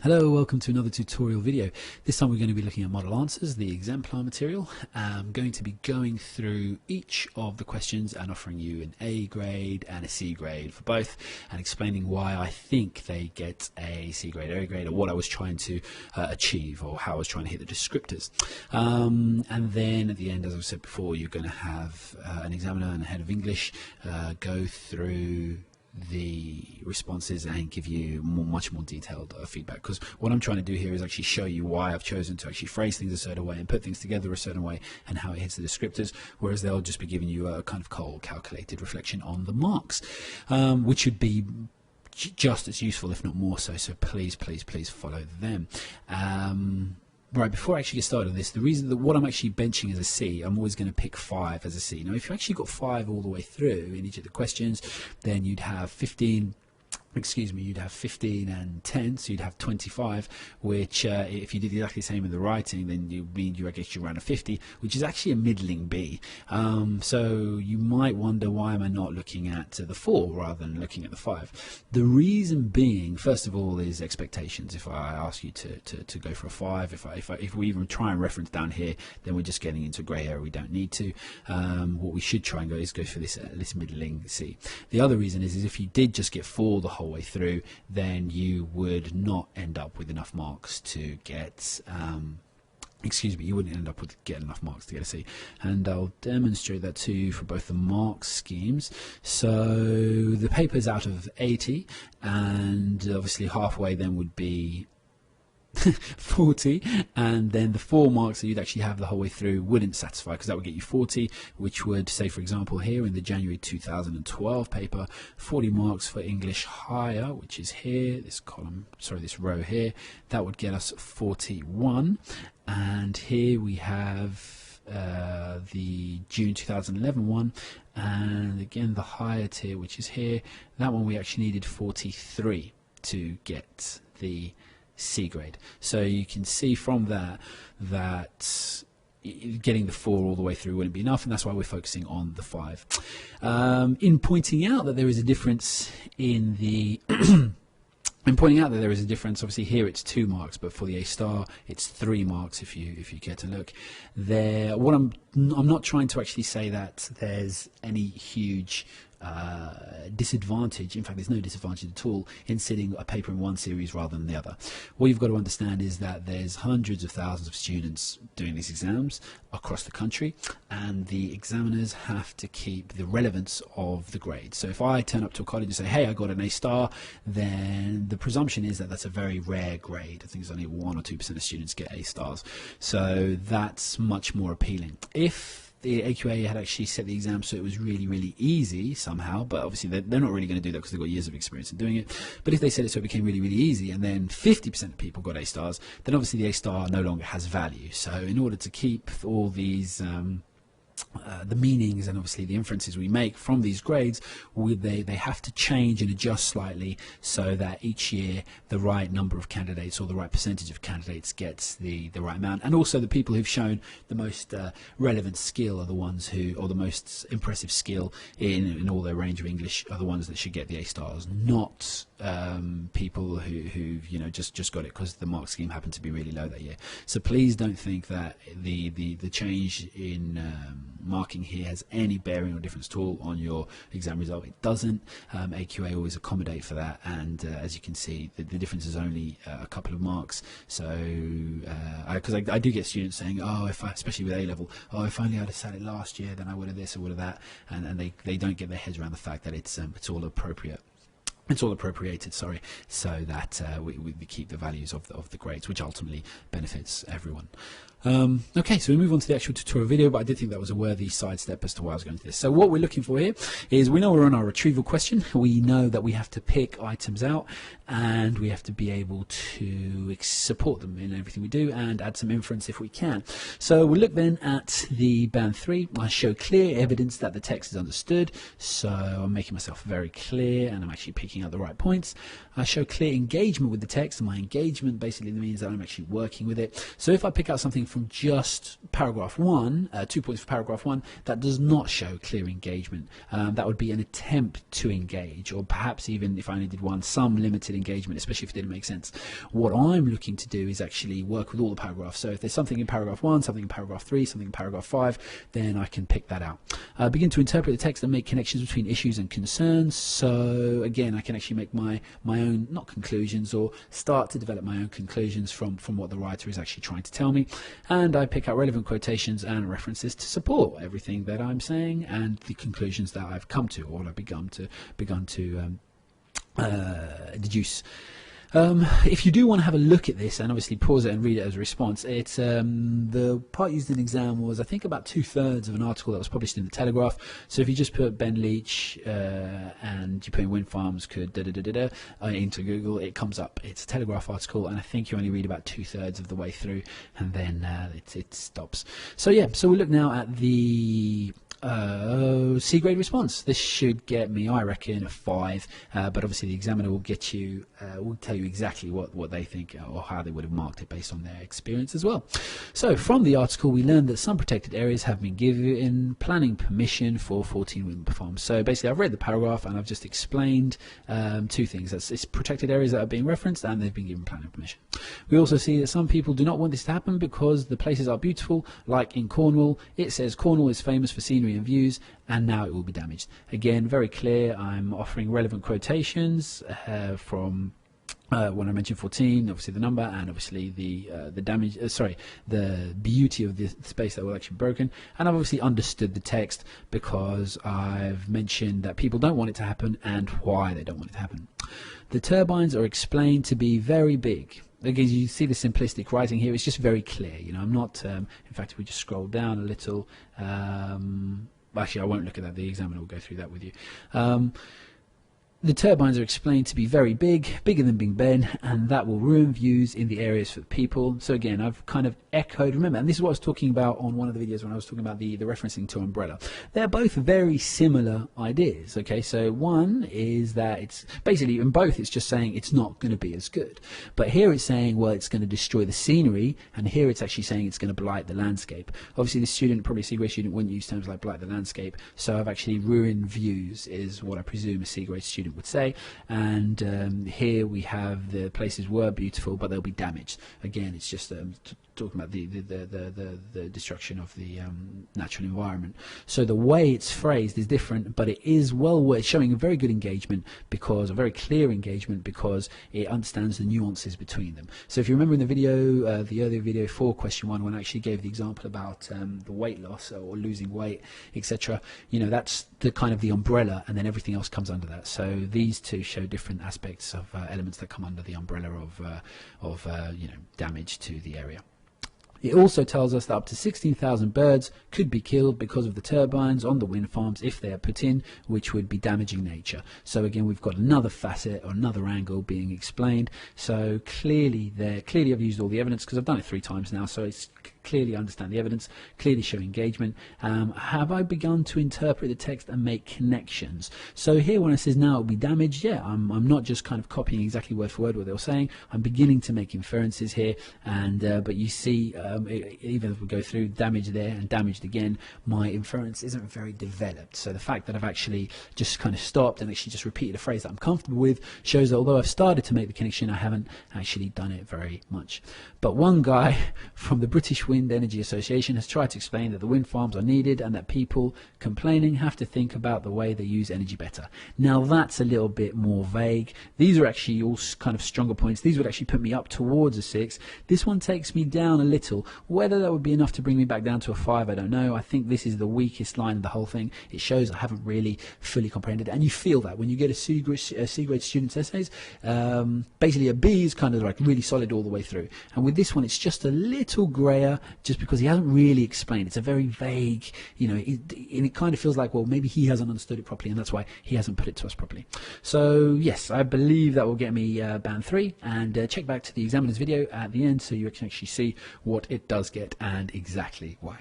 Hello, welcome to another tutorial video. This time we're going to be looking at model answers, the exemplar material. I'm going to be going through each of the questions and offering you an A grade and a C grade for both, and explaining why I think they get a C grade or A grade, or what I was trying to achieve, or how I was trying to hit the descriptors. And then at the end, as I said before, you're going to have an examiner and a head of English go through the responses and give you much more detailed feedback, because what I'm trying to do here is actually show you why I've chosen to actually phrase things a certain way and put things together a certain way and how it hits the descriptors, whereas they'll just be giving you a kind of cold calculated reflection on the marks, which should be just as useful, if not more so. So please follow them. Right, before I actually get started on this, the reason that what I'm actually benching as a C, I'm always going to pick 5 as a C. Now, if you actually got 5 all the way through in each of the questions, then you'd have 15 and 10, so you'd have 25, which if you did exactly the same in the writing, then I guess you ran a 50, which is actually a middling B. So you might wonder, why am I not looking at the 4 rather than looking at the 5? The reason being, first of all, is expectations. If I ask you to go for a 5, if we even try and reference down here, then we're just getting into a grey area we don't need to. What we should try and go for this middling C. The other reason is if you did just get 4 the whole way through, then you would not end up with enough marks to get you wouldn't end up with getting enough marks to get a C, and I'll demonstrate that to you for both the mark schemes. So the paper's out of 80, and obviously halfway then would be 40, and then the 4 marks that you'd actually have the whole way through wouldn't satisfy, because that would get you 40, which would say, for example, here in the January 2012 paper, 40 marks for English higher, which is here, this row here, that would get us 41. And here we have the June 2011 one, and again the higher tier, which is here, that one we actually needed 43 to get the C grade. So you can see from that getting the 4 all the way through wouldn't be enough, and that's why we're focusing on the 5. In pointing out that there is a difference in the obviously here it's 2 marks, but for the A star it's 3 marks if you care to look there. What I'm not trying to actually say that there's any huge disadvantage. In fact, there's no disadvantage at all in sitting a paper in one series rather than the other. What you've got to understand is that there's hundreds of thousands of students doing these exams across the country, and the examiners have to keep the relevance of the grade. So if I turn up to a college and say, hey, I got an A star, then the presumption is that that's a very rare grade. I think it's only 1 or 2% of students get A stars, so that's much more appealing. If the AQA had actually set the exam so it was really easy somehow, but obviously they're not really going to do that because they've got years of experience in doing it. But if they set it so it became really easy, and then 50% of people got A stars, then obviously the A star no longer has value. So in order to keep all these the meanings and obviously the inferences we make from these grades, they have to change and adjust slightly, so that each year the right number of candidates, or the right percentage of candidates, gets the right amount. And also the people who've shown the most relevant skill are the ones or the most impressive skill in all their range of English are the ones that should get the A stars, not people who just got it because the mark scheme happened to be really low that year. So please don't think that the change in marking here has any bearing or difference at all on your exam result. It doesn't. AQA always accommodate for that, and as you can see, the difference is only a couple of marks. So because I do get students saying, oh, especially with A level, oh, if only I'd have sat it last year, then I would have this or would have that, and they don't get their heads around the fact that it's all appropriate. It's all appropriated, sorry, so that we keep the values of the grades, which ultimately benefits everyone. Okay, so we move on to the actual tutorial video, but I did think that was a worthy sidestep as to why I was going to this. So what we're looking for here is, we know we're on our retrieval question. We know that we have to pick items out, and we have to be able to support them in everything we do, and add some inference if we can. So we look then at the band 3. I show clear evidence that the text is understood, so I'm making myself very clear, and I'm actually picking picking out the right points. I show clear engagement with the text, and my engagement basically means that I'm actually working with it. So if I pick out something from just paragraph 1, 2 points for paragraph 1, that does not show clear engagement. That would be an attempt to engage, or perhaps even if I only did one, some limited engagement, especially if it didn't make sense. What I'm looking to do is actually work with all the paragraphs. So if there's something in paragraph 1, something in paragraph 3, something in paragraph 5, then I can pick that out. Begin to interpret the text and make connections between issues and concerns. So again, I can actually make my own, not conclusions, or start to develop my own conclusions from what the writer is actually trying to tell me. And I pick out relevant quotations and references to support everything that I'm saying and the conclusions that I've come to, or I've begun to deduce. If you do want to have a look at this and obviously pause it and read it as a response, it's the part used in the exam was, I think, about 2/3 of an article that was published in the Telegraph. So if you just put Ben Leach and you put in wind farms could into Google, it comes up. It's a Telegraph article, and I think you only read about 2/3 of the way through, and then it stops. So yeah, so we'll look now at the C grade response. This should get me, I reckon, a 5, but obviously the examiner will get you, will tell you exactly what they think or how they would have marked it based on their experience as well. So from the article we learned that some protected areas have been given planning permission for 14 wind farms. So basically I've read the paragraph and I've just explained 2 things. It's protected areas that are being referenced and they've been given planning permission. We also see that some people do not want this to happen because the places are beautiful, like in Cornwall. It says Cornwall is famous for scenery and views, and now it will be damaged. Again, very clear. I'm offering relevant quotations from when I mentioned 14, obviously the number, and obviously the damage, the beauty of the space that was actually broken. And I've obviously understood the text because I've mentioned that people don't want it to happen and why they don't want it to happen. The turbines are explained to be very big. Again, you see the simplistic writing here. It's just very clear. You know, I'm not. In fact, if we just scroll down a little, actually, I won't look at that. The examiner will go through that with you. The turbines are explained to be very big, bigger than Big Ben, and that will ruin views in the areas for the people. So again, I've kind of echoed, remember, and this is what I was talking about on one of the videos when I was talking about the referencing to umbrella. They're both very similar ideas, okay? So one is that it's basically, in both, it's just saying it's not going to be as good. But here it's saying, well, it's going to destroy the scenery, and here it's actually saying it's going to blight the landscape. Obviously, the student, probably a C-grade student, wouldn't use terms like blight the landscape, so I've actually ruined views, is what I presume a C-grade student would say. And here we have the places were beautiful, but they'll be damaged. Again, it's just talking about the destruction of the natural environment. So the way it's phrased is different, but it is well showing a very good engagement, because a very clear engagement, because it understands the nuances between them. So if you remember in the video, the earlier video for question 1, when I actually gave the example about the weight loss or losing weight, etc., you know, that's the kind of the umbrella, and then everything else comes under that. So these two show different aspects of elements that come under the umbrella of you know, damage to the area. It also tells us that up to 16,000 birds could be killed because of the turbines on the wind farms if they are put in, which would be damaging nature. So again, we've got another facet or another angle being explained. So clearly I've used all the evidence, because I've done it 3 times now, so it's clearly understand the evidence, clearly show engagement. Have I begun to interpret the text and make connections? So here when it says now it will be damaged, yeah, I'm not just kind of copying exactly word for word what they were saying. I'm beginning to make inferences here, and but you see, even if we go through damage there and damaged again, my inference isn't very developed. So the fact that I've actually just kind of stopped and actually just repeated a phrase that I'm comfortable with shows that although I've started to make the connection, I haven't actually done it very much. But one guy from the British Wind Energy Association has tried to explain that the wind farms are needed and that people complaining have to think about the way they use energy better. Now that's a little bit more vague. These are actually all kind of stronger points. These would actually put me up towards a 6. This one takes me down a little. Whether that would be enough to bring me back down to a 5, I don't know. I think this is the weakest line of the whole thing. It shows I haven't really fully comprehended, and you feel that when you get a C-grade student's essays. Basically a B is kind of like really solid all the way through, and with this one it's just a little grayer, just because he hasn't really explained. It's a very vague, you know, and it kind of feels like, well, maybe he hasn't understood it properly, and that's why he hasn't put it to us properly. So yes, I believe that will get me band 3, and check back to the examiner's video at the end so you can actually see what it does get and exactly why.